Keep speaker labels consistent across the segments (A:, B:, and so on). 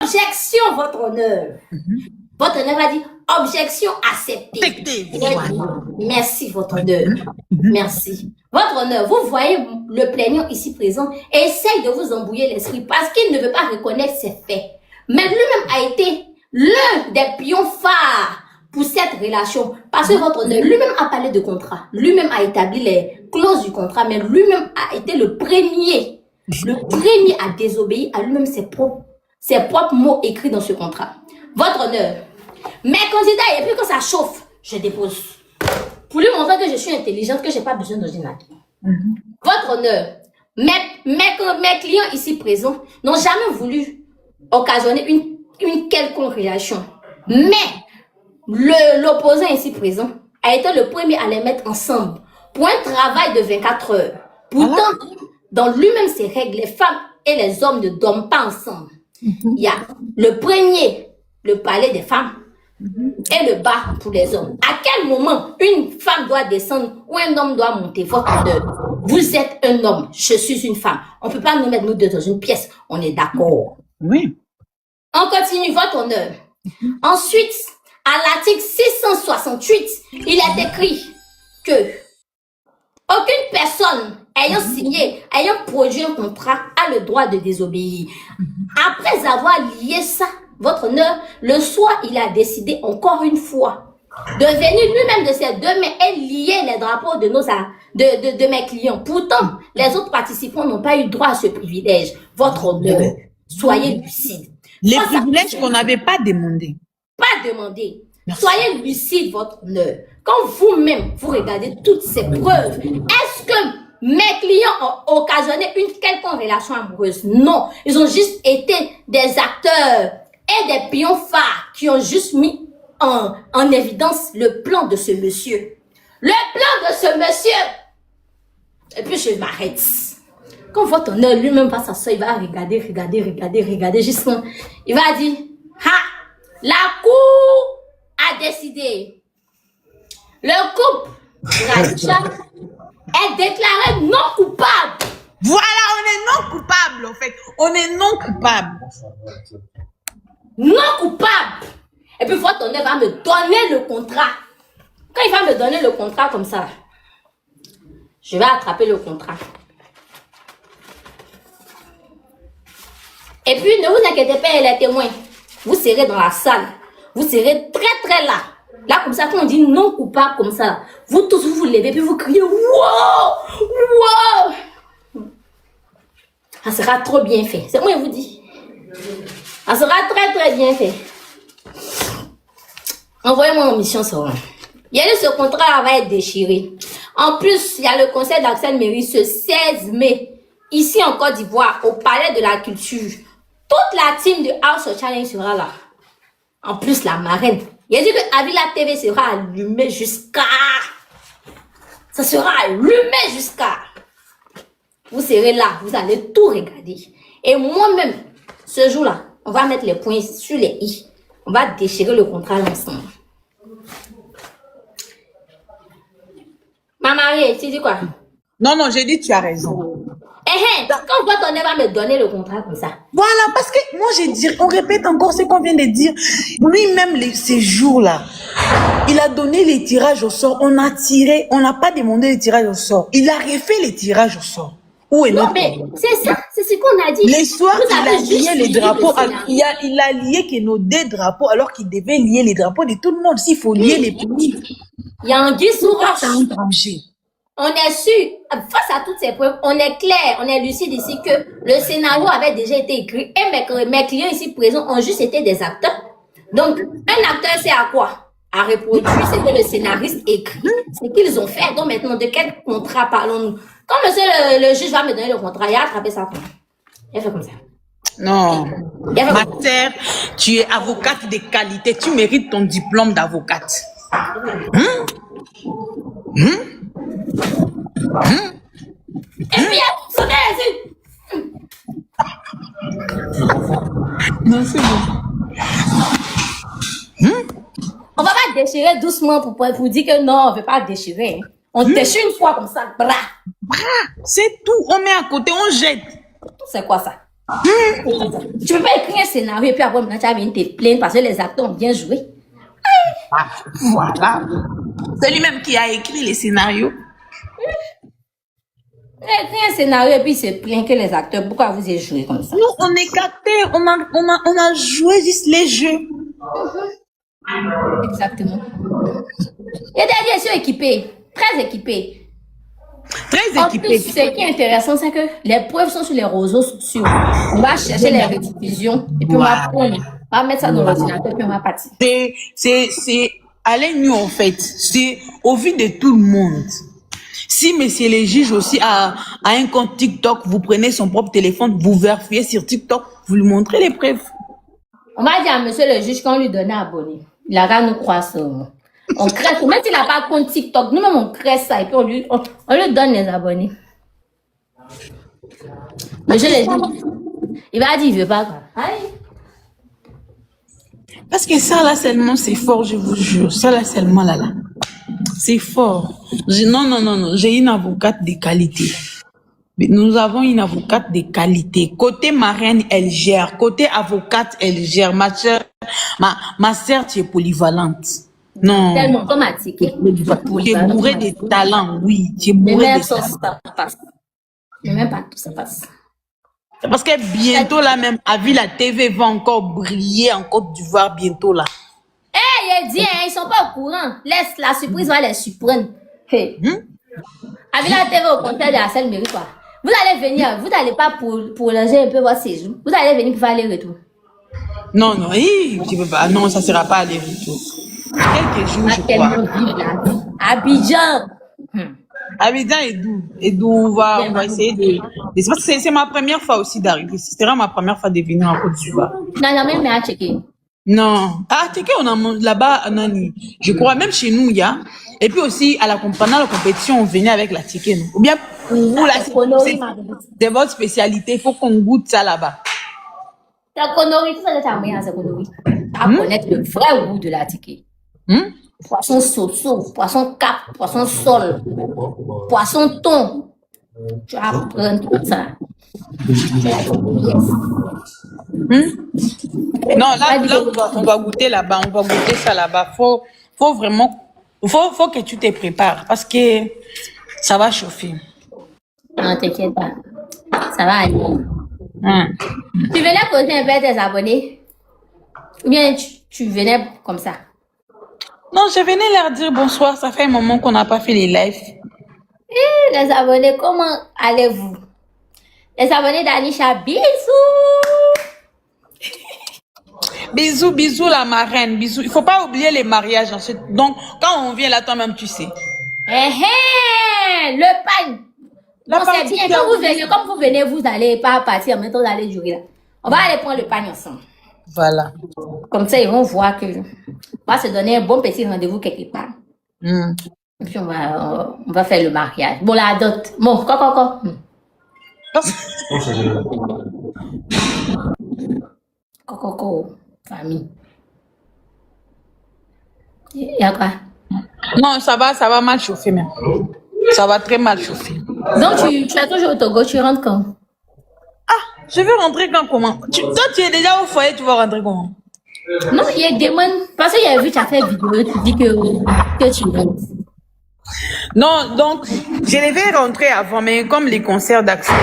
A: objection, votre honneur. Votre honneur a dit objection acceptée. Merci, votre honneur. Merci. Votre honneur, vous voyez le plaignant ici présent essaye de vous embrouiller l'esprit parce qu'il ne veut pas reconnaître ses faits. Mais lui-même a été l'un des pions phares pour cette relation. Parce que votre honneur, lui-même a parlé de contrat. Lui-même a établi les clauses du contrat, mais lui-même a été le premier à désobéir à lui-même ses propres mots écrits dans ce contrat. Votre honneur, mes candidats, et puis quand ça chauffe, je dépose. Pour lui montrer que je suis intelligente, que je n'ai pas besoin d'ordinateur. Votre honneur, mes clients ici présents n'ont jamais voulu occasionner une quelconque relation. Mais l'opposant ici présent a été le premier à les mettre ensemble pour un travail de 24 heures. Pourtant, dans lui-même ses règles, les femmes et les hommes ne dorment pas ensemble. Il y a le premier, le palais des femmes, et le bas pour les hommes. À quel moment une femme doit descendre ou un homme doit monter? Votre honneur, vous êtes un homme, je suis une femme. On ne peut pas nous mettre nous deux dans une pièce. On est d'accord.
B: Oui.
A: On continue, votre honneur. Ensuite, à l'article 668, il est écrit que aucune personne ayant signé, ayant produit un contrat a le droit de désobéir. Après avoir lié ça, votre honneur, le soir, il a décidé encore une fois de venir lui-même de ses deux mains et lier les drapeaux de mes clients. Pourtant, les autres participants n'ont pas eu droit à ce privilège. Votre honneur, soyez lucide.
B: Les privilèges qu'on n'avait pas demandé.
A: Pas demandé. Soyez lucide, votre honneur. Quand vous-même, vous regardez toutes ces preuves, est-ce que mes clients ont occasionné une quelconque relation amoureuse? Non. Ils ont juste été des acteurs et des pions phares qui ont juste mis en évidence le plan de ce monsieur. Le plan de ce monsieur. Et puis je m'arrête. Quand votre honneur lui-même va s'asseoir, il va regarder jusqu'à... Il va dire, la cour a décidé. Le couple Radisha est déclaré non coupable.
B: Voilà, on est non coupable en fait. On est non coupable.
A: Non coupable. Et puis votre honneur va me donner le contrat. Quand il va me donner le contrat comme ça, je vais attraper le contrat. Et puis ne vous inquiétez pas, les témoins. Vous serez dans la salle. Vous serez très là. Là, comme ça, quand on dit non coupable comme ça, vous tous vous levez puis vous criez wow! Wow! Ça sera trop bien fait. C'est moi qui vous dis. Ça sera très bien fait. Envoyez-moi en mission, ça va. Il y a eu ce contrat va être déchiré. En plus, il y a le conseil d'accès de mairie ce 16 mai, ici en Côte d'Ivoire, au Palais de la Culture. Toute la team de House of Challenge sera là. En plus, la marraine. Il a dit que Avila TV sera allumée jusqu'à... Ça sera allumé jusqu'à... Vous serez là, vous allez tout regarder. Et moi-même, ce jour-là, on va mettre les points sur les i. On va déchirer le contrat ensemble. Ma mariée, tu dis quoi?
B: Non, j'ai dit tu as raison.
A: Quand votre honneur va me donner le contrat comme ça.
B: Voilà, parce que moi, on répète encore ce qu'on vient de dire. Lui-même, ces jours-là, il a donné les tirages au sort. On a tiré, on n'a pas demandé les tirages au sort. Il a refait les tirages au sort. Où est
A: non,
B: notre
A: mais c'est ça, c'est ce qu'on a dit.
B: Les soirs, il a lié les drapeaux. Il a lié que nos deux drapeaux, alors qu'il devait lier les drapeaux de tout le monde. S'il faut lier les petits.
A: Il y a un guise sous roche.
B: Tranché.
A: On est sûr, face à toutes ces preuves, on est clair, on est lucide ici que le scénario avait déjà été écrit et mes clients ici présents ont juste été des acteurs. Donc, un acteur, c'est à quoi? À reproduire ce que le scénariste écrit, ce qu'ils ont fait. Donc maintenant, de quel contrat parlons-nous? Quand monsieur le juge va me donner le contrat, il a attrapé ça comme ça. Il a fait comme ça.
B: Non. Ma sœur, tu es avocate de qualité. Tu mérites ton diplôme d'avocate.
A: Et puis, il a
B: Non, c'est bon.
A: On va pas déchirer doucement pour dire que non, on ne veut pas déchirer. On déchire une fois comme ça, bras.
B: C'est tout. On met à côté, on jette.
A: C'est quoi ça? Tu peux pas écrire un scénario et puis après, maintenant, tu vas venir te plaindre parce que les acteurs ont bien joué.
B: Ah, voilà. C'est lui-même qui a écrit les scénarios.
A: Écrire un scénario et puis il se plaint que les acteurs, pourquoi vous avez joué comme ça?
B: Nous, on est captés, on a joué juste les jeux.
A: Exactement. Et d'ailleurs, ils sont équipés, très équipés.
B: Très
A: En
B: équipés.
A: plus, ce qui est intéressant, c'est que les preuves sont sur les réseaux sociaux. On va chercher les rediffusions et puis on va prendre, on va mettre ça dans l'ordinateur et puis on va partir.
B: C'est allez nous en fait. C'est au vu de tout le monde. Si monsieur les juges aussi a un compte TikTok, vous prenez son propre téléphone, vous vérifiez sur TikTok, vous lui montrez les preuves.
A: On va dire à monsieur le juge qu'on lui donnait abonné. Il a qu'à nous croire seulement. On crée, même s'il n'a pas de compte TikTok, nous-mêmes on crée ça et puis on lui donne les abonnés. Monsieur le juge, il va dire, il veut pas. Aïe.
B: Parce que ça là seulement c'est fort, je vous jure. Ça là seulement là. C'est fort. Non. J'ai une avocate de qualité. Nous avons une avocate de qualité. Côté marraine, elle gère. Côté avocate, elle gère. Ma sœur, tu es polyvalente. Non.
A: Tellement automatique.
B: Tu es bourré de talent, oui. Tu es bourré de talent.
A: Ça passe. Mais même pas tout ça passe.
B: Parce que bientôt là même, la TV va encore briller en Côte d'Ivoire bientôt là.
A: Il dit, ils sont pas au courant. Laisse, la surprise va les surprendre. Hey. Avec la TV au contraire de la seule mairie, quoi. Vous allez venir, vous n'allez pas pour loger un peu votre séjour. Vous allez venir pour faire les retours.
B: Non, tu peux pas. Non, ça sera pas aller-retour. Quelques jours, je crois.
A: Abidjan.
B: Abidjan et d'où on va essayer de... C'est ma première fois aussi d'arriver. Ce sera ma première fois de venir en Côte d'Ivoire.
A: Non, même à checker.
B: Non. Ah, checker, on a là-bas, Nani. Je crois, même chez nous, il y a. Et puis aussi, pendant la compétition, on venait avec la ticket. Ou bien, pour vous, là, c'est votre spécialité. Il faut qu'on goûte ça là-bas.
A: La connerie, tout ça, c'est moyen, c'est connerie. À connaître le vrai goût de la ticket. Poisson soso, poisson cap, poisson sol, poisson thon. Tu vas prendre tout ça.
B: Non, là on va goûter là-bas, on va goûter ça là-bas. Faut vraiment, faut que tu te prépares parce que ça va chauffer.
A: Non, t'inquiète pas, ça va aller. Tu venais poser un peu tes abonnés ou bien tu venais comme ça?
B: Non, je venais leur dire bonsoir, ça fait un moment qu'on n'a pas fait les lives.
A: Les abonnés, comment allez-vous? Les abonnés d'Anisha, bisous!
B: Bisous la marraine, bisous. Il faut pas oublier les mariages ensuite. Donc, quand on vient là, toi-même, tu sais.
A: Le pagne! Non, c'est bien, quand vous venez, comme vous venez, vous allez pas partir, maintenant vous allez jouer là. On va aller prendre le pagne ensemble.
B: Voilà.
A: Comme ça, ils vont voir que on va se donner un bon petit rendez-vous quelque part. Et puis on va faire le mariage. Bon, la dot. Bon, quoi. Coco, famille. Il y a quoi?
B: Non, ça va mal chauffer même. Ça va très mal chauffer.
A: Donc, tu as toujours au Togo, tu rentres quand?
B: Ah, je vais rentrer quand comment? Toi, tu es déjà au foyer, tu vas rentrer comment?
A: Non, il y a des moments. Parce qu'il y a vu, tu as fait vidéo, tu dis que tu rentres.
B: Non, donc, je devais rentrer avant, mais comme les concerts d'Axel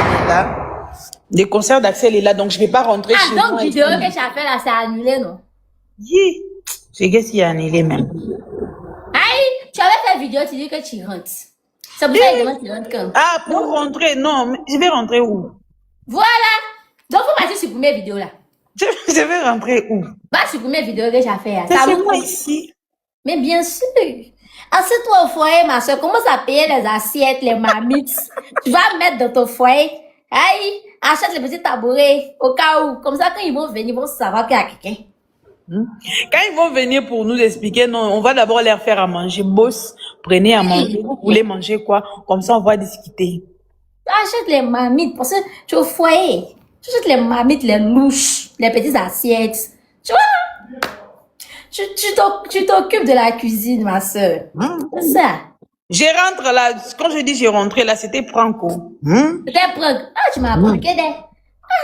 B: est là, donc je ne vais pas rentrer chez moi.
A: Ah, donc, vidéo que tu as fait là, c'est annulé, non?
B: Oui. C'est qu'est-ce qu'il y a annulé même.
A: Aïe, tu avais fait vidéo, tu dis que tu rentres. C'est pour ça que je demande tu rentres quand?
B: Ah, pour rentrer, non, mais je vais rentrer où?
A: Voilà. Donc, faut passer sur la première vidéo là.
B: Je vais rentrer où?
A: Va sur la première vidéo que j'ai fait là.
B: C'est moi ici.
A: Mais bien sûr. Assieds-toi au foyer, ma soeur. Commence à payer les assiettes, les marmites. Tu vas mettre dans ton foyer. Aïe, achète les petits tabourets au cas où. Comme ça, quand ils vont venir, ils vont savoir qu'il y a quelqu'un.
B: Quand ils vont venir pour nous expliquer, non, on va d'abord leur faire à manger. Boss, prenez à manger. Vous voulez manger quoi? Comme ça, on va discuter.
A: Tu achètes les marmites parce que tu es au foyer. Tu achètes les marmites, les louches, les petites assiettes. Tu vois? Tu t'occupes de la cuisine, ma soeur. C'est ça.
B: Je rentre là. Quand je dis je rentre là, c'était Franco.
A: C'était Franck. Ah, tu m'as apprends que des.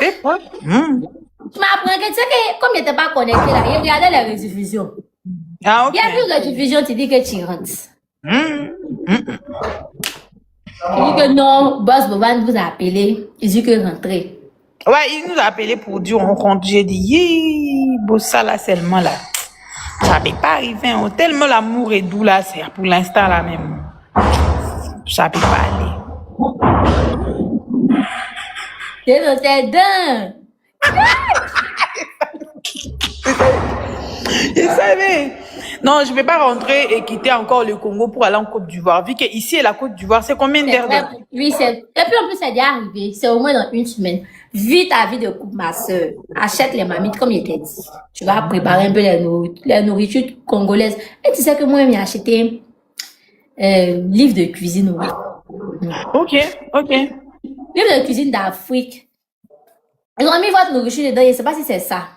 B: C'est pas.
A: Tu m'apprends que tu sais que comme il n'était pas connecté là, il regardait les rediffusions.
B: Ah, ok.
A: Il y a plus de rediffusion, tu dis que tu rentres. Tu dis que non, Boss Boban vous a appelé, il dit que rentrez.
B: Ouais, il nous a appelé pour dire on rentre. J'ai dit, ça là seulement là. Ça peut pas arriver. Hein. Tellement l'amour est doux là, c'est pour l'instant là même. Ça peut pas aller.
A: C'est dans tes dents.
B: Je savais. Non, je ne vais pas rentrer et quitter encore le Congo pour aller en Côte d'Ivoire. Vu que ici, la Côte d'Ivoire, c'est combien d'heures de...
A: Oui, c'est... Et puis en plus, c'est déjà arrivé. C'est au moins dans une semaine. Vis ta vie de couple, ma soeur. Achète les mamites comme il était dit. Tu vas préparer un peu les nourritures congolaises. Et tu sais que moi, j'ai acheté livre de cuisine. Oui.
B: Ok.
A: Livre de cuisine d'Afrique. Ils ont mis votre nourriture dedans. Je ne sais pas si c'est ça.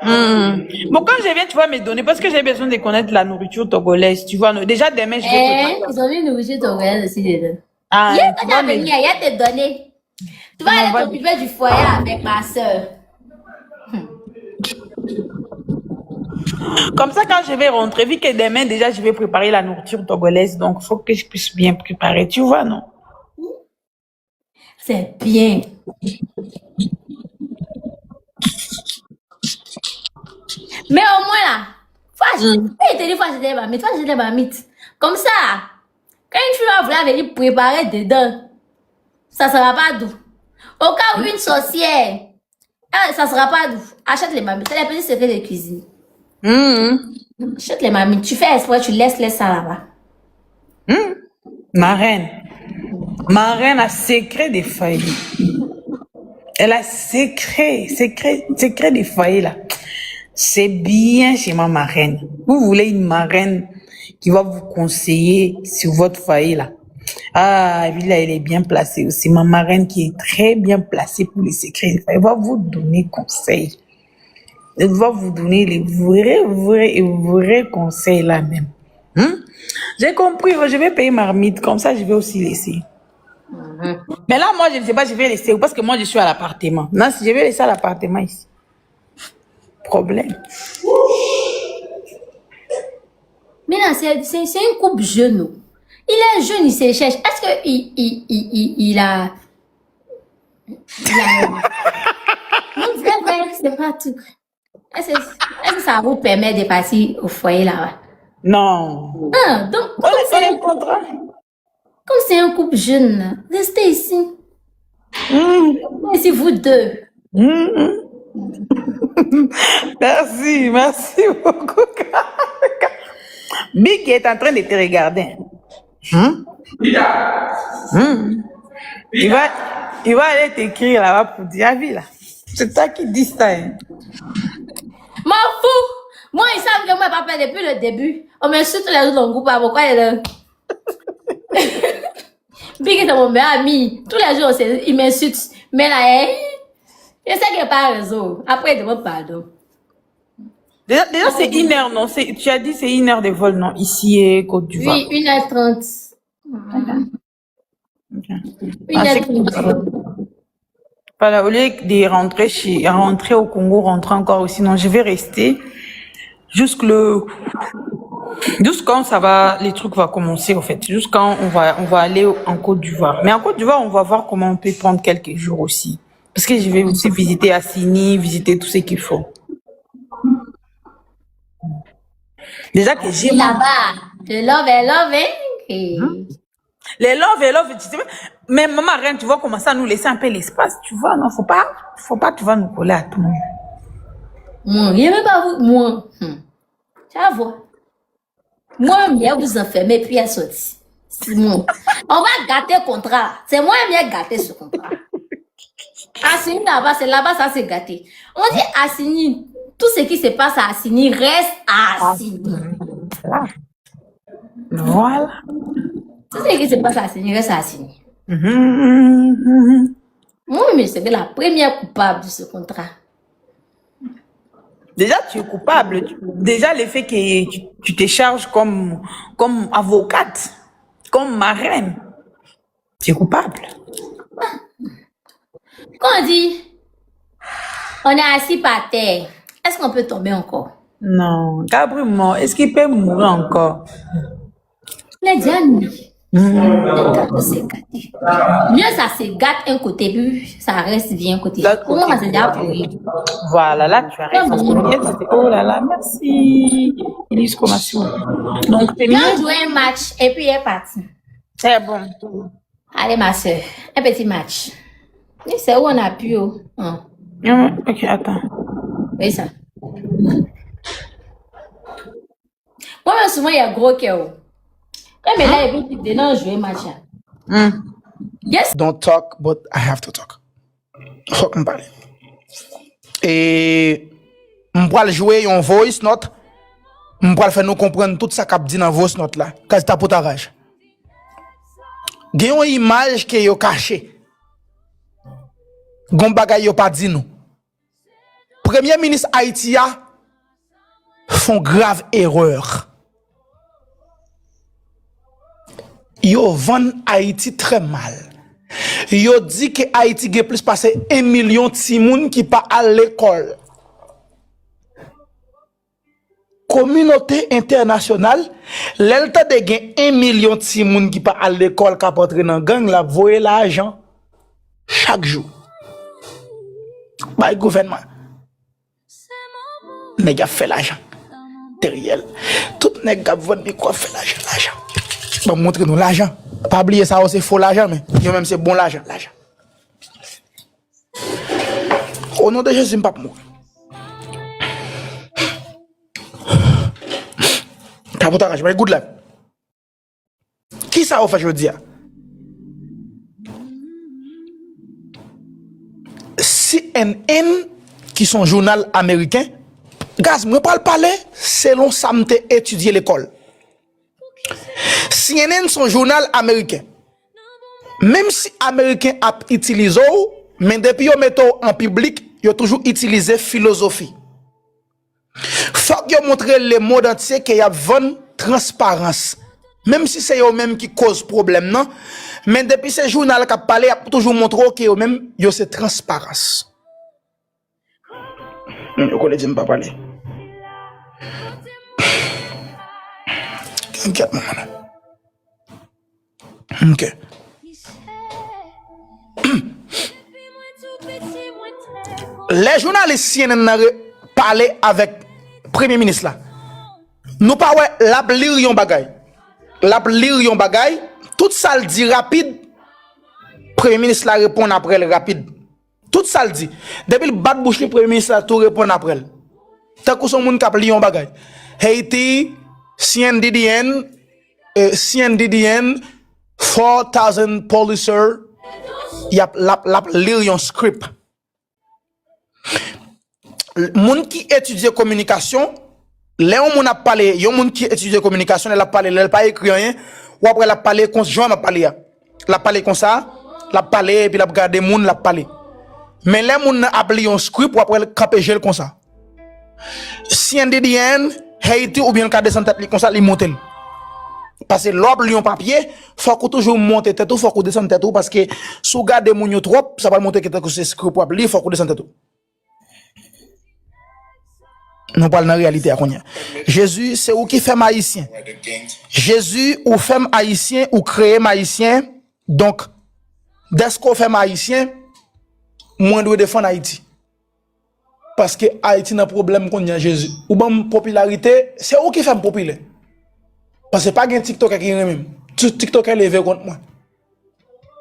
B: Bon, quand je viens, tu vas me donner, parce que j'ai besoin de connaître la nourriture togolaise, tu vois. Déjà, demain, je vais
A: Ils ont mis une nourriture togolaise aussi dedans.
B: Ah,
A: Il y a te donné. Tu vas aller t'occuper du foyer avec ma soeur.
B: Comme ça, quand je vais rentrer, vu que demain, déjà, je vais préparer la nourriture togolaise, donc il faut que je puisse bien préparer, tu vois, non?
A: C'est bien. Mais au moins là, faut acheter des mamites. Comme ça, quand une fille va vouloir venir préparer dedans, ça sera pas doux. Au cas où une sorcière, ça sera pas doux. Achète les mamites. C'est les petits secrets de cuisine. Achète les mamites. Tu fais espoir, tu laisses ça là-bas.
B: Ma reine a secret des foyers. Elle a secret des foyers là. C'est bien chez ma marraine. Vous voulez une marraine qui va vous conseiller sur votre foyer là. Ah, puis là, elle est bien placée aussi. Ma marraine qui est très bien placée pour les secrets des foyers. Elle va vous donner conseil. Elle va vous donner les vrais conseils là même. J'ai compris, je vais payer marmite, comme ça je vais aussi laisser. Mais là, moi, je ne sais pas, je vais laisser, parce que moi, je suis à l'appartement. Non, si je vais laisser à l'appartement ici. Problème.
A: Mais là, c'est un couple jeune. Il est jeune, il se cherche. Est-ce que il a... Non, c'est vrai, c'est pas tout. Est-ce que ça vous permet de passer au foyer là-bas?
B: Non.
A: Donc,
B: on est contrat.
A: Comme c'est un couple jeune, restez ici. Ici, vous deux.
B: Merci beaucoup. Big est en train de te regarder. Il va aller t'écrire là-bas pour dire, ah, vie là. C'est toi qui dis ça.
A: M'en fous. Moi, ils savent que moi, papa, depuis le début, on me suit tous les jours dans le groupe. Pourquoi il est là? Big est mon meilleur ami. Tous les jours, il m'insulte. Mais là, je sais qu'il n'y a pas raison. Après, il demande pardon.
B: Déjà c'est 1 heure, non? Tu as dit c'est 1 heure de vol, non? Ici, Côte d'Ivoire.
A: Oui, 1h30.
B: Okay.
A: 1h30.
B: Voilà, au lieu de rentrer au Congo, rentrer encore aussi, non, je vais rester jusqu'à quand ça va, les trucs vont commencer, en fait. Jusqu'à on va aller en Côte d'Ivoire. Mais en Côte d'Ivoire, on va voir comment on peut prendre quelques jours aussi. Parce que je vais aussi visiter Assini, visiter tout ce qu'il faut. Déjà que j'ai...
A: Là-bas, le love est loving.
B: Les love, tu sais, mais maman, rien, tu vas commencer à nous laisser un peu l'espace, tu vois, non, faut pas, tu vas nous coller à tout le monde.
A: Il n'y a même pas vous, moi. Tu vas voir. Moi, je vous enfermer, puis elle sortit. On va gâter le contrat. C'est moi qui ai gâté ce contrat. Assini là-bas, ça c'est gâté. On dit Assini, tout ce qui se passe à Assini reste à Assini.
B: Voilà.
A: Tout ce qui se passe à Assini reste à Assini. Moi, mais c'est la première coupable de ce contrat.
B: Déjà, tu es coupable. Déjà, le fait que tu te charges comme avocate, comme marraine, tu es coupable.
A: Quand on dit On est assis par terre. Est-ce qu'on peut tomber encore?
B: Non, Gabriel mort. Est-ce qu'il peut mourir encore?
A: Les Diane, les gâteaux, c'est gâté. Mieux ça se gâte un côté, puis ça reste bien un côté. Comment ça se déjà pourri?
B: Voilà, là, tu as raison. Oh là là, merci. Elise Comation. Donc, c'est
A: Quand
B: mieux.
A: on joue un match et puis elle est partie.
B: C'est bon.
A: Allez, ma soeur, un petit match. Et c'est où on a pu. Oh.
B: Ok, attends.
A: Oui, ça. Moi, souvent, il y a gros cœur. Mais là, il veut dire, non, jouer match. Yes.
C: Don't talk, but I have to talk. Faut qu'on parle. Et on va jouer en voice note. On va faire nous comprendre tout ça qu'a dit dans voice note là. Quand c'est pour ta rage. Il y a une image qui est cachée. Gon bagay yo pas dit nous. Premier ministre Haïti a font grave erreur. Yo vend Haïti très mal. Yo dit que Haïti a plus passé 1 million de timoun qui pas à l'école. Communauté internationale, l'elta de gen 1 million de timoun qui pas à l'école qui pas entrer dans gang la voyer l'argent chaque jour. By gouvernement. Nèg a fait l'argent. Derrière. Tout nèg a vendu quoi fait l'argent. Bon, montre nous l'argent. Pas oublier ça, c'est faux l'argent, mais yo même c'est bon l'argent. Au nom de Jésus, je ne vais pas mourir. Capotage, mais good là. Qui ça a fait aujourd'hui? CNN, qui sont journal américain, gaz, moi pas le parler selon ça m'te étudié l'école. CNN son journal américain. Même si américain a utilisé, mais depuis yo metto en public, yo toujours utilisé philosophie. Faut que yo montre le monde entier qu'il y a une transparence. Même si c'est eux même qui cause problème non, mais depuis ce journal qui a parlé, a toujours montré que eux même yo c'est transparence. Je connais pas parler. OK. Les journalistes CNN parlé avec premier ministre là. Nous pas ouais la lire yon bagay. La lire yon bagay, tout ça le dit rapide. Premier ministre là répond après le rapide. Tout ça le dit. Depuis le bat bouche le premier ministre là tout répond après. Tant que son monde cap lire yon bagay. Haiti, CNDDN 4,000 policers, y a la lire yon script. Moun qui étudie communication, les moun a parlé, yon moun qui étudie communication, elle a parlé, elle pas écrit rien, ou après elle a parlé comme Jean m'a parlé. La parlé comme ça, la parlé et puis la regarder moun la parlé. Mais les moun a appelé yon script ou après elle capé gel comme ça. Si un DDN, Haiti ou bien le cas de santé comme ça, il monte. Parce que l'ob lion papier, faut qu'on toujours monte tête ou faut qu'on descende tête ou parce que sous garder moun yo trop, ça va monter que c'est script pour appeler, faut qu'on descende tête ou. Nous parlons de la réalité à Konya. Jésus, c'est où qui fait haïtien. Jésus, ou fait haïtien, ou créé haïtien. Donc, dès qu'on fait haïtien, moins de défendre Haïti. Parce que Haïti n'a problème qu'on y a Jésus. Ou bon popularité, c'est où qui fait populaire. Parce que pas un TikTok qui est même. TikTok est levé contre moi.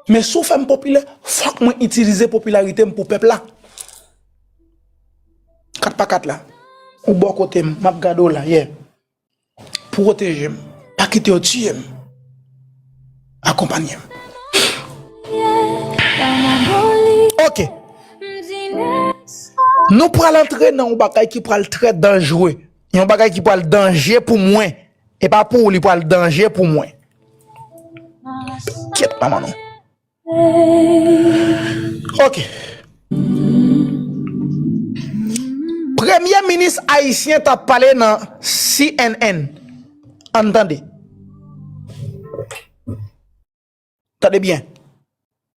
C: Mais si je populaire, faut que moi utiliser popularité pour le peuple là. 4 par 4 là. Ou bon côté, m'a gado là, yeah. Protéger, pas quitter au tuer, accompagner. Ok. Nous prenons entrer dans un bagage qui prend très dangereux. Un bagage qui prend le danger pour moi. Et pas pour lui, pour le danger pour moi. Quitte, maman, non. Ok. Premier ministre haïtien t'a parlé dans CNN. Entendez. Entendez bien.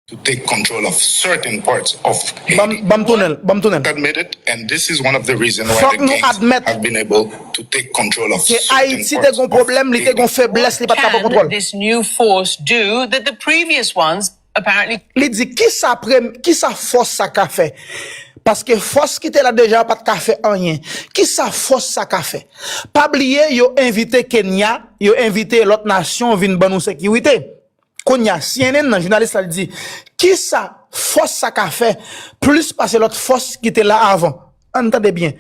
D: to take control of certain parts of Haiti.
C: Bam tunnel.
D: Admit it, and this is one of the reasons why
C: Faut
D: the
C: que nous
D: gangs
C: admettre
D: have been able to take control of
C: que
D: certain
C: Haïti
D: parts
C: te gon problème, li te gon faiblesse, li pas capable
E: Can
C: contrôle.
E: this new force do that the previous ones apparently
C: Li dit qui ça force ça qu'a fait? Parce que force qui était là déjà pas de fait rien. Qui ça force ça qu'a fait? Pas oublier yo invité Kenya, yo invité l'autre nation vinn ban nous sécurité. Konya CNN nan journaliste a dit qui ça force ça qu'a fait plus parce que l'autre force qui était là avant. Entendez bien.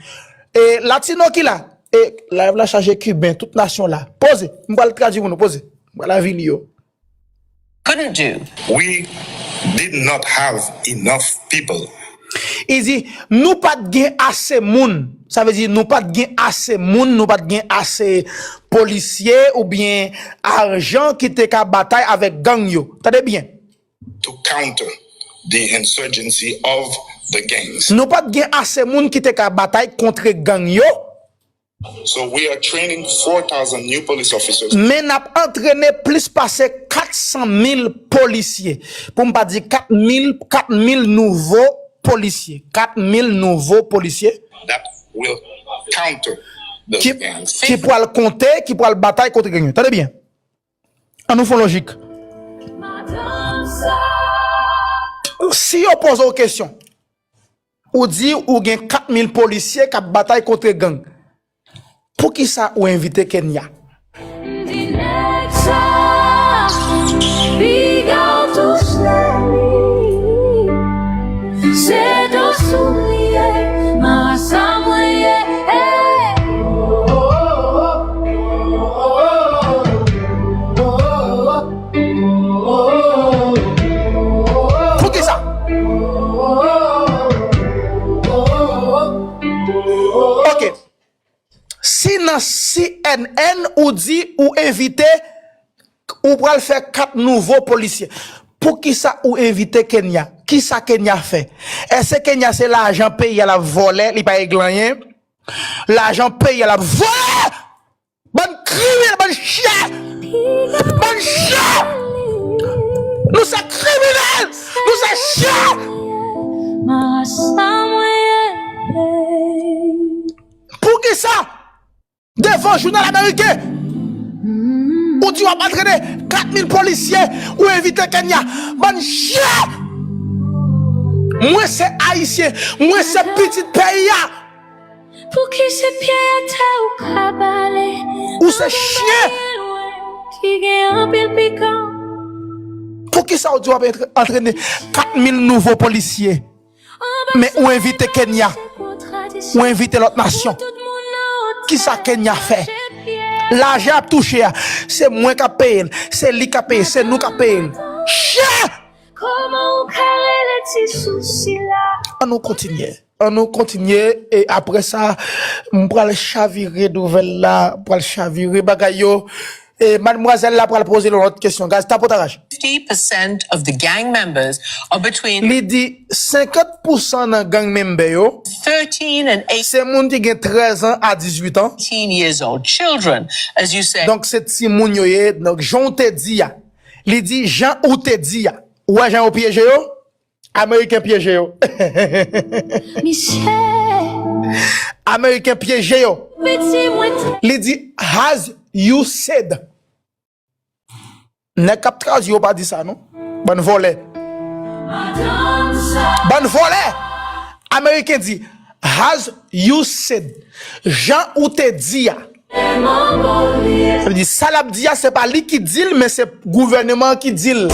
C: Et latino qui là et la chargé cubain toute nation là. Posez, m'va le traduire pour nous poser. Voilà vidéo.
E: couldn't do?
D: We did not have enough people.
C: Il dit, nous pas de gain assez moun. Ça veut dire, nous pas de gain assez moun, nous pas de gain assez policiers ou bien argent qui te ka bataille avec gang yo. T'as bien?
D: To counter the insurgency of the gangs.
C: Nous pas de gain assez moun qui te ka bataille contre gang yo.
D: So we are training 4,000 new police officers.
C: Mais n'a entraîné plus passer 400,000 policiers. Pour ne pas dire 4,000 nouveaux policiers. 4,000 nouveaux policiers.
D: That will counter those gangs.
C: Qui pourra le compter, qui pourra le bataille contre gang yo. T'as bien? En nous font logique. Si on pose une question, ou dit ou gen 4,000 policiers qui bataille contre gang, pour qui ça ou invité Kenya? Pour qui ça? Ok. Si dans CNN ou dit ou invité ou pral faire 4 nouveaux policiers, pour qui ça ou invité Kenya? Qui ça Kenya fait? Est-ce que Kenya c'est l'argent payé à la volée, il pas rien? L'argent payé à la volée! Bonne criminel, bonne chien! Bonne chien! Nous sommes criminels! Nous sommes chiens! Pour qui ça? Devant le journal américain, où tu vas pas traîner 4,000 policiers ou inviter Kenya. Bonne chien! Moi, c'est haïtien. Moi, c'est petit pays.
F: Pour qui c'est pied ou cabalé?
C: Ou c'est chien?
F: Qui gagne un pile piquant?
C: Pour qui ça, tu vas entraîner 4,000 nouveaux policiers? Mais ou inviter Kenya? Ou inviter l'autre nation? Qui ça Kenya fait? L'argent a touché, c'est moi qui paye, c'est lui qui paye, c'est nous qui payons. Chien!
F: Comment on carré les petits soucis là?
C: On nous continue et après ça, on va le chavirer nouvelle là, pour le chavirer bagayo. Et mademoiselle là pour poser l'autre question. Gaz, t'as pas
E: 50% of the gang members are between
C: Il dit 50% dans gang member yo,
E: 13 and
C: c'est moun qui gen 13 ans à 18 ans.
E: 18 years old children, as you say.
C: Donc c'est ti moun yo ye, donc Jean te dit ya. Il dit Jean ou te dit ya. Ouais Jean ou piège yo? Américain piège yo.
F: Michel,
C: Américain piège yo.
F: petit moi
C: Il dit has you said. Ne cap traduit ou pas dit ça non? Bonne volée. Bonne volée. Américain dit has you said. Jean ou te dit ya. Ça veut dire ça l'a dit c'est pas lui qui dit mais c'est gouvernement qui dit.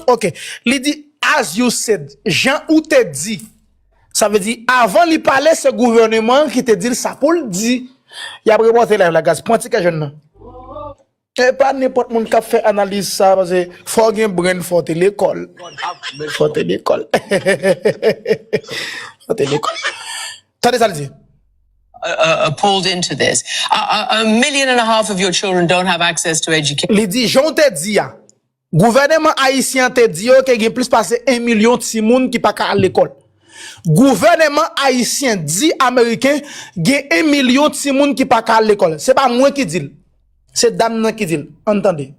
C: Ok, il dit as you said, Jean ou te dit. Ça veut dire avant il parlait ce gouvernement qui te dit ça pour le dire. Il a reporté la gaz pointi que jeune. Et pas n'importe monde qui fait analyse ça parce que faut gen brain faut l'école. Faut l'école. Faut l'école. T'as des dit?
E: Pulled into this. 1.5 million of your children don't have access to education.
C: Il dit j'on te dit ya. Gouvernement haïtien te dit que gen plus passé 1 million de moun qui pas à l'école. Gouvernement haïtien dit américain, gen 1 million de timoun qui pas à l'école. C'est pas moi qui dis. C'est dame qui dit. Entendez.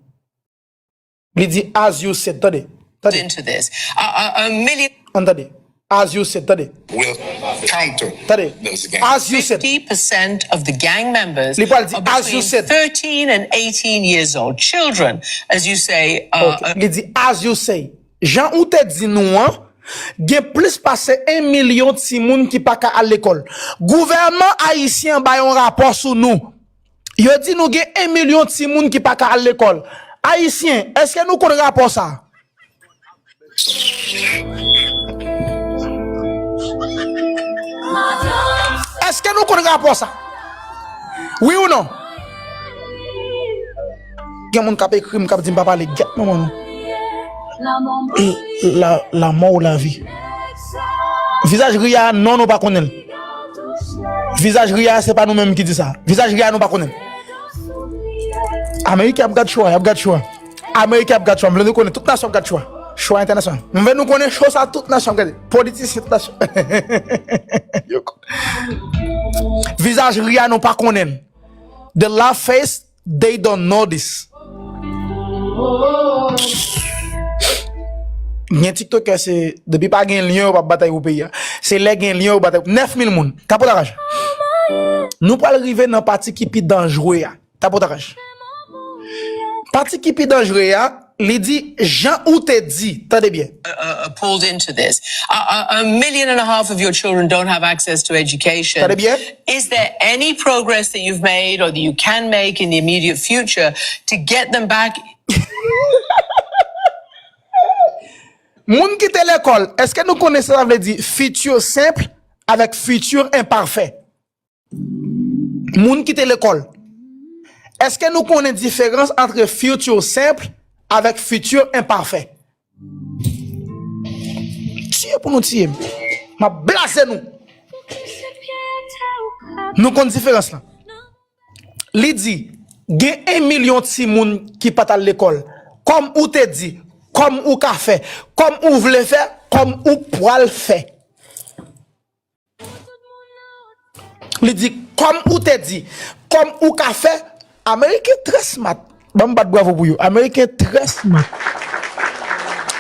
C: Il dit as you said. Attendez.
E: Into this. A million.
C: Entendez. As you said. Attendez.
D: Will counter
C: Attendez.
D: those gangs.
C: As you said.
E: 50% of the gang members
C: Les
E: are
C: dit, as you
E: between
C: said.
E: 13 and 18 years old. Children, as you say,
C: Okay. Il dit as you say. Jean ou te dit nous hein, gen plus passé 1 million de timoun qui pas à l'école. Gouvernement haïtien ba yon rapport sur nous. Yo dit nous gen 1 million de timoun qui pas à l'école. Haïtien, est-ce que nous connaissons rapport ça? Est-ce que nous connaissons rapport ça? Oui ou non? Gen moun kap écrit, kap di papa les get maman. La mort ou la vie. Visage ria non nous pas connaît. Visage ria c'est pas nous mêmes qui dit ça. Visage ria nous pas connaît. Amérique a gat choix, Amérique a gat choix, nous connaît toute nation gat choix. Choix international. Nous veut nous connaît chose à toute nation, politicien toute nation. Visage ria nous pas connaît. The love face they don't know this. Gen TikTok c'est depuis pas gen lien ou pas bataille au pays. C'est les gen lien ou bataille 9000 moun. Tapotarage. Nous pas arriver dans parti qui plus dangereux. Tapotarage. Parti qui plus dangereux, il dit Jean ou te dit, attendez bien.
E: Pulled into this. A million and a half of your children don't have access to education.
C: Attendez bien.
E: Is there any progress that you've made or that you can make in the immediate future to get them back?
C: Moun qui te l'école, est-ce que nous connaissons ça veut dire futur simple avec futur imparfait? Moun qui te l'école. Est-ce que nous connaissons la différence entre futur simple avec futur imparfait? Tiens pour nous tirer. Ma blase nous. Nous connaissons la différence là. Li dit, il y a 1 million de timoun qui pas à l'école. Comme ou te dit, comme ou ka fait, comme ou voulez faire, comme ou poil fait. Li dit, comme ou te dit, comme ou ka fait, Américain très smart. Bon, bravo pour vous. Américain très smart.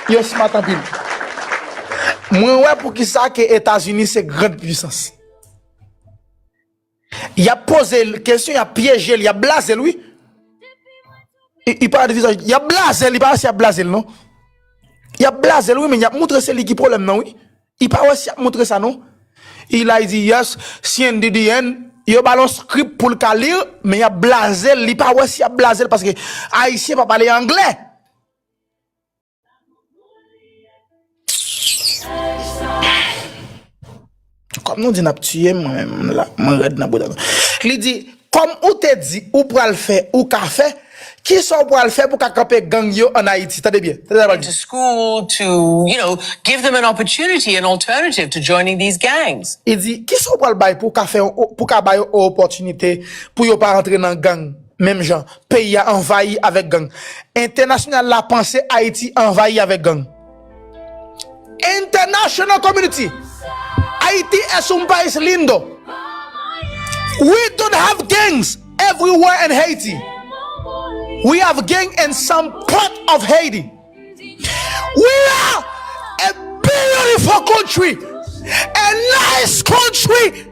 C: Yo smart en pile. Moi, ouais, pour qui ça que États-Unis c'est grande puissance. Il a posé la question, il a piégé, il a blasé lui. Il parle de visage. Il a blasé, il parle si il a blasé non. Il a blasé lui, mais il a montré c'est lui qui problème non oui. Il parle si il a montré ça non. Il a dit yes, si on dit il a ballon script pour le lire, mais il a blasé, il parle si il a blasé parce que haïtien pas parler anglais. Comme nous dit n'a tué moi-même là, moi red n'a boudin. Il dit comme ou te dit ou pour le faire ou qu'a fait qui sont pour le faire pour qu'a camper gang yo en Haïti, t'as bien.
E: To school to, give them an opportunity, an alternative to joining these gangs.
C: Il dit qui sont pour le bail pour qu'a faire pour qu'a bail opportunité pour yo pas rentrer dans gang. Même gens, pays a envahi avec gang. International la pensée Haïti envahi avec gang. International community. Haiti es un país lindo. We don't have gangs everywhere in Haiti. We have gang in some part of Haiti. We are a beautiful country, a nice country.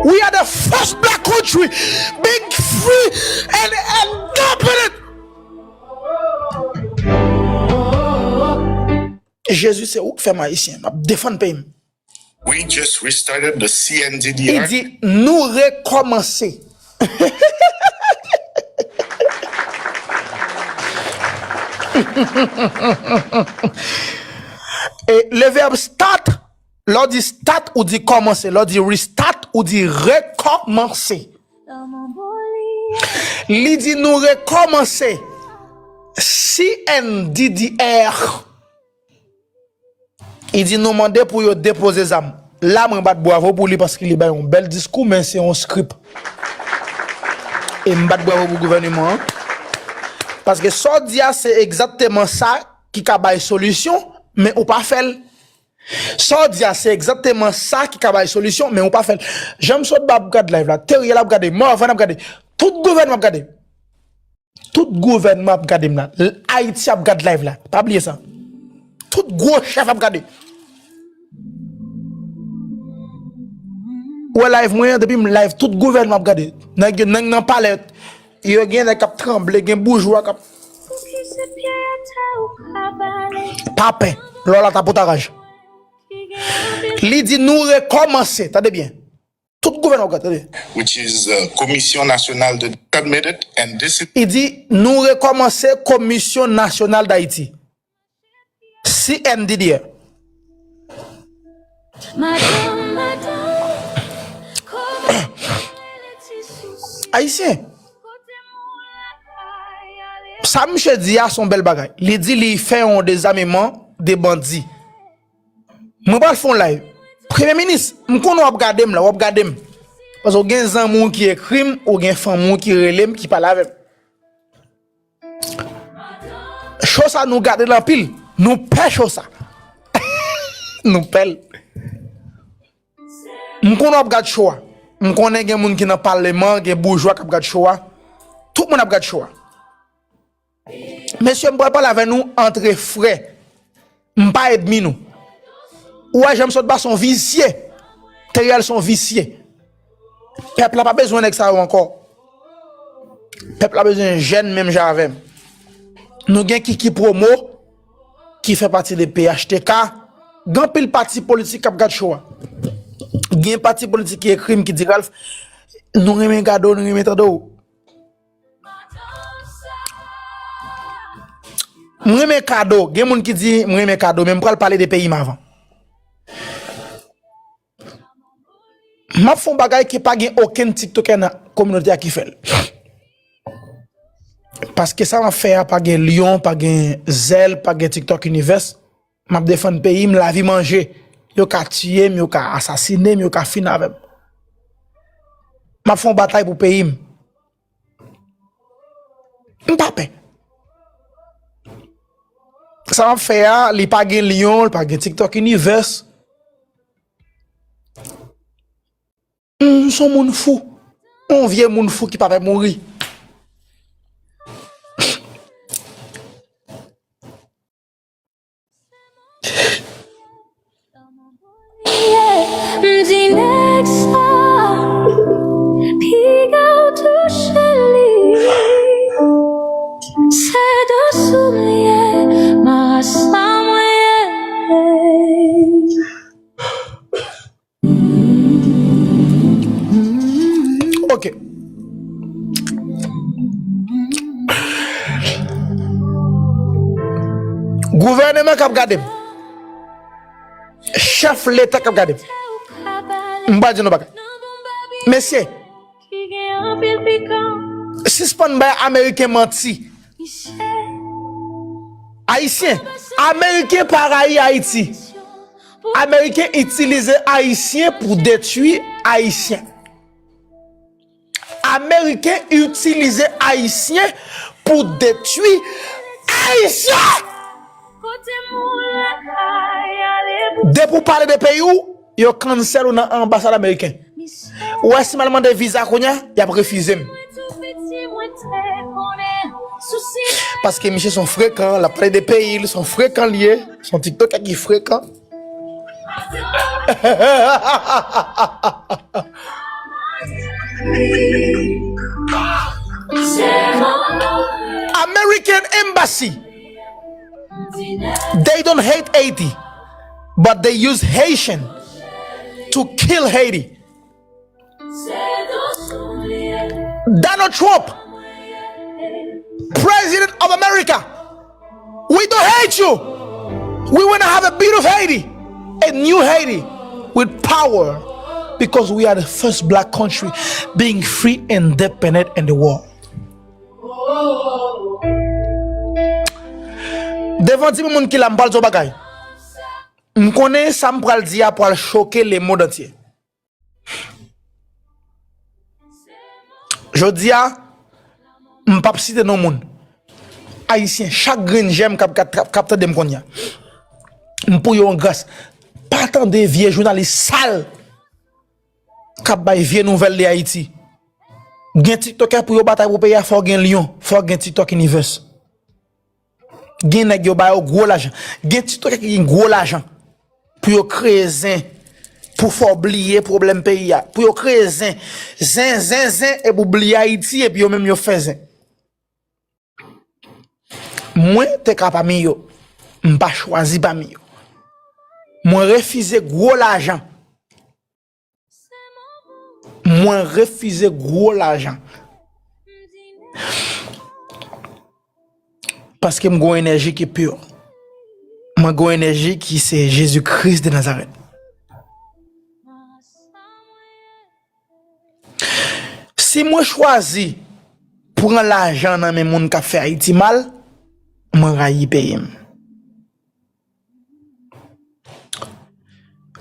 C: We are the first black country, being free and independent. Jésus, c'est où que fait haïtien? Je défends le pays.
D: We just restarted the CNDDR.
C: Il dit, nous recommencer. Et le verbe start, l'on dit start ou dit commencer, l'on dit restart ou dit recommencer. Il dit nous recommencer. CNDDR. Il dit nous demander pour yo déposer les âmes. Là, je bravo pour lui parce qu'il est un bel discours, mais c'est un script. Et je bravo pour le gouvernement. Parce que ça dit c'est exactement ça qui a une solution, mais on pas fait. Ça dit c'est exactement ça qui a une solution mais on pas fait. J'aime ça de regarder live là, Terry a regardé, moi avant regarder, tout gouvernement a regardé. Tout gouvernement a regardé là. Haïti a regardé live là. Pas oublier ça. Tout gros chef a regardé. Ouais live moi depuis live tout gouvernement a regardé. Nan palais yo gen des cap tremble, gen bourgeois cap Papin, Lola tapotarage. Li dit nous recommencer, attendez bien. Tout gouvernement attendez.
D: which is Commission nationale de admitted, and this is
C: Il dit nous recommencer Commission nationale d'Haïti. CNDD. Haïtien. Ça monsieur dit à son bel bagay. Il dit il fait un désarmement des bandits. Moi pas le fond live. Premier ministre, m'konn ou regarder là, ou regarder. Parce que gen zanmou qui écrit ou gen famou qui relèm qui parle avec. Chose ça nous garder la pile, nous pêche ça. Nous pelle. M'konn ou regarder choix. M'konn gen moun qui dans parlement, gen bourgeois qui regarder choix. Tout le monde regarder choix. Monsieur m'pa parler avec nous entre frères. M'pa ennemi nous. Ouais, j'aime ça de son vicieux. Terrel son vicieux. Peuple n'a pas besoin de ça encore. Peuple a besoin de jeunes même j'avais. Nous avons qui promo qui fait partie des PHTK. Gan pile parti politique qui a gade choix. Gen parti politique qui écrit qui dit Ralph nous remen gado nous remen tando. M'remen cadeau, gen moun qui dit m'remen cadeau même pour parler des pays avant. Ma font bagay qui pas gen aucun TikToker dans communauté qui fait. Parce que ça m'a fait pas gen Lyon, pas gen Zelle, pas gen TikTok Univers. M'a défendre pays, la vie manger. Yo ka tuer, yo ka assassiner, yo ka fin avec. M'a font bataille pour pays. M'papé. Ça m'a fait li pas gen Lyon, pas gen TikTok Univers. Son moun fou. On vieux moun fou qui pas mourir. Ok. Gouvernement qui a regardé. Chef l'État qui a regardé. M'ba di nou bagay. Messieurs, suspend by Américain menti. Haïtien, Américain pareil Haïti. Américain utilise Haïtien pour détruire Haïtien. Américain utilise Haïtien pour détruire Haïtien. Dès pour parler des pays où yo cancel ou dans ambassade américaine. Ouais, si mal demande visa konya, y a refusé. Parce que monsieur sont fréquents, la plupart des pays ils sont fréquents liés, son TikTok qui est fréquent. American embassy. They don't hate Haiti, but they use Haitian to kill Haiti. Donald Trump, President of America, we don't hate you. We want to have a beautiful Haiti, a new Haiti with power, because we are the first black country being free and independent in the world. Devant ti moun ki la m'pral zo bagay. M'konne ça m'pral di a pour choquer le monde entier. Je dis a m'pap citer non moun. Haïtien, chaque grain j'aime capte de m'konya. M'pou yo en grâce. Pas attendre vieux journalistes sales qui bay vieux nouvelles de Haïti. Gen TikTok pour yo bataille pour payer faut gen Lyon, faut gen TikTok Universe. Gen nèg yo bay gros l'argent. Gen TikTok qui gen gros l'argent pour yo créer zin pour faire oublier problème pays pour yo créer zin et pour oublier Haïti et puis yo même yo fait zin. Moi t'es capable yo, m'pas choisi pas yo. Moi refuser gros l'argent. Moi refuser gros l'argent. Parce que j'ai une énergie qui est pure. Moi j'ai une énergie qui c'est Jésus-Christ de Nazareth. Si moi choisis prendre l'argent dans mes monde qui fait Haïti mal, moi rayi payer.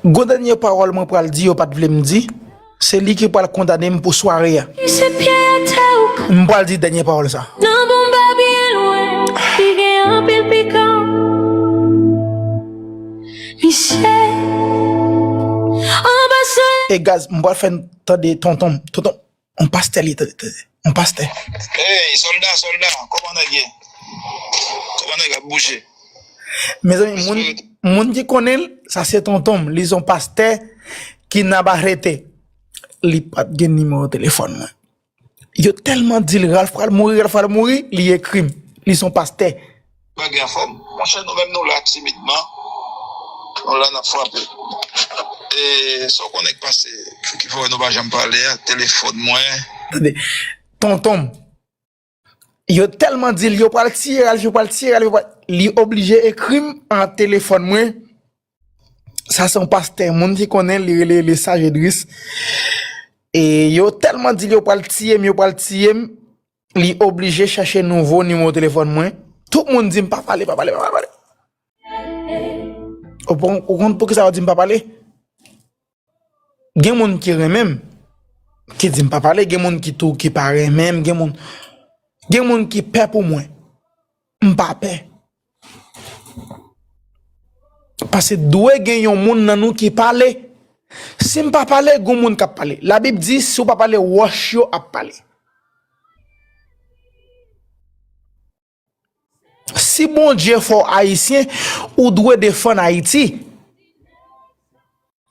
C: Gon dernière parole moi pour le dire pas de me dire, c'est lui qui va condamner pour soirée. Je vais dire dernière parole ça. Et gaz, je vais faire tonton, on passe tel, on passe tel.
D: Hey, soldat, comment on a bougé?
C: Mes amis, moun qui connaît, ça c'est tonton, ils ont pasteur qui n'a pas arrêté. Li pas de numéro de téléphone. Yo tellement dit le Ralph va mourir, li écrit, ils sont pasteur.
D: Pas de forme. Mon cher, nous même nous là timidement. On l'a frappé. Et ce qu'on est passé, qu'il faut nous pas jamais parler, téléphone moi.
C: Tonton, yo tellement dit yo pas le tirer, li obligé écrire en téléphone moi. Ça son pasteur, moun qui connaît les sages Idriss. Et yo tellement dit yo pas le tirer, li obligé chercher nouveau numéro de téléphone moi. Tout le monde dit pas parler. Au compte pour que ça va dire pas parler. Gen moun qui même qui dit pas parler, gen moun qui paraît même, gen moun qui paie pour moi. M'pa paie. Parce que doué gen yon moun nan nou qui parle. Si m'pa parler, gon moun ka parler. La Bible dit si ou pas parler, wash yo a parler. Si bon Dieu faut haïtien ou doit défendre Haïti.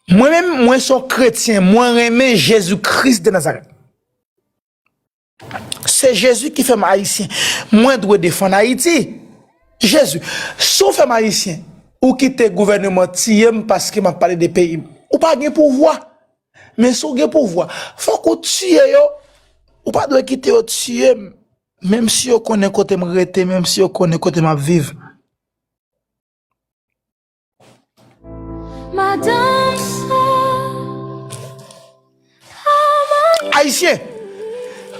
C: Moi-même, moi suis chrétien, moi j'aime Jésus-Christ de Nazareth. C'est Jésus qui fait haïtien. Moi dois défendre Haïti. Jésus, sauf haïtien ou quitter gouvernement tiem parce que m'a parlé des pays ou pas gain pouvoir. Mais si gain pouvoir, faut qu'on tue yo. Ou pas doit quitter au tuer même si on connaît côté me rete, même si on connaît côté m'a vivre. Haïtien,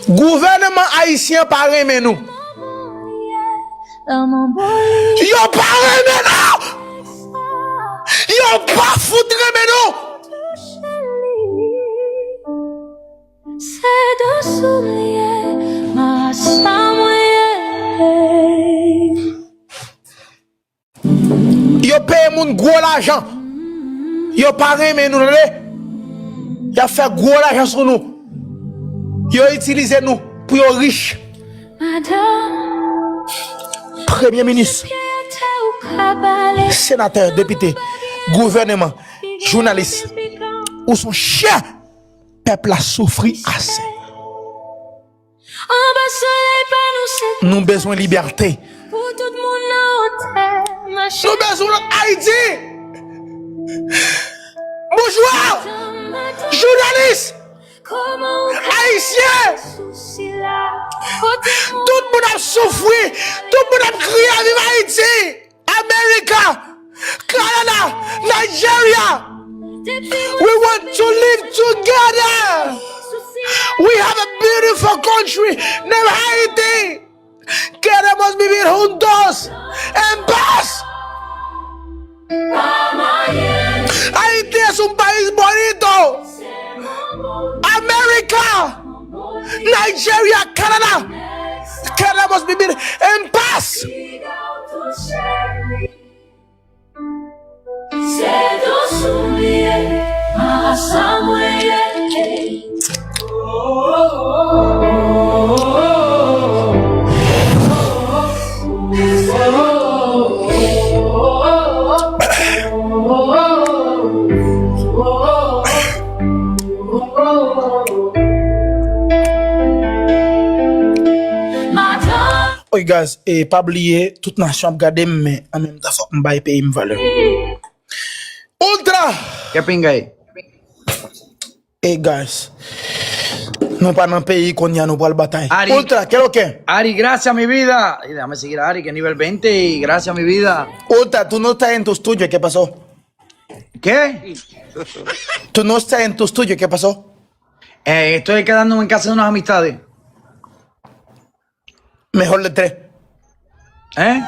C: gouvernement haïtien pas aimer nous. Yo pas aimer nous. Yo pas foutre aimer nous. Yo paye moun gros l'argent. Yo pas aimer nous. Yo fait gros l'argent sur nous. Yo utilisé nous pour yo riche. Premier ministre, sénateur, député, gouvernement, journaliste, ou son chien, peuple a souffert assez. Nous avons besoin de liberté. Nous avons besoin d'Haïti. Bourgeois, journaliste, haïtien. Tout le monde a souffert, tout le monde a crié à vivre Haïti, America, Canada, Nigeria. We want to live together. We have a beautiful country named Haiti. Queremos vivir juntos en paz. Haiti es un país bonito. America, Nigeria, Canada. Queremos vivir en paz. Oui, guys, et pas oublier, toute nation a regardé, mais en même temps, faut que je paye une valeur. Ultra!
G: ¿Qué pinga ahí?
C: Hey, guys, nous pas dans un pays qu'on y a, nous pas le bataille.
G: Ari.
C: Ultra, ¿qué es lo que?
G: Ari, gracias mi vida. Y déjame seguir a Ari, que es nivel 20. Y gracias mi vida.
C: Ultra, tú no estás en tu estudio, ¿qué pasó?
G: ¿Qué?
C: Tú no estás en tu estudio, ¿qué pasó?
G: Estoy quedándome en casa de unas amistades.
C: Mejor de 3.
G: ¿Eh?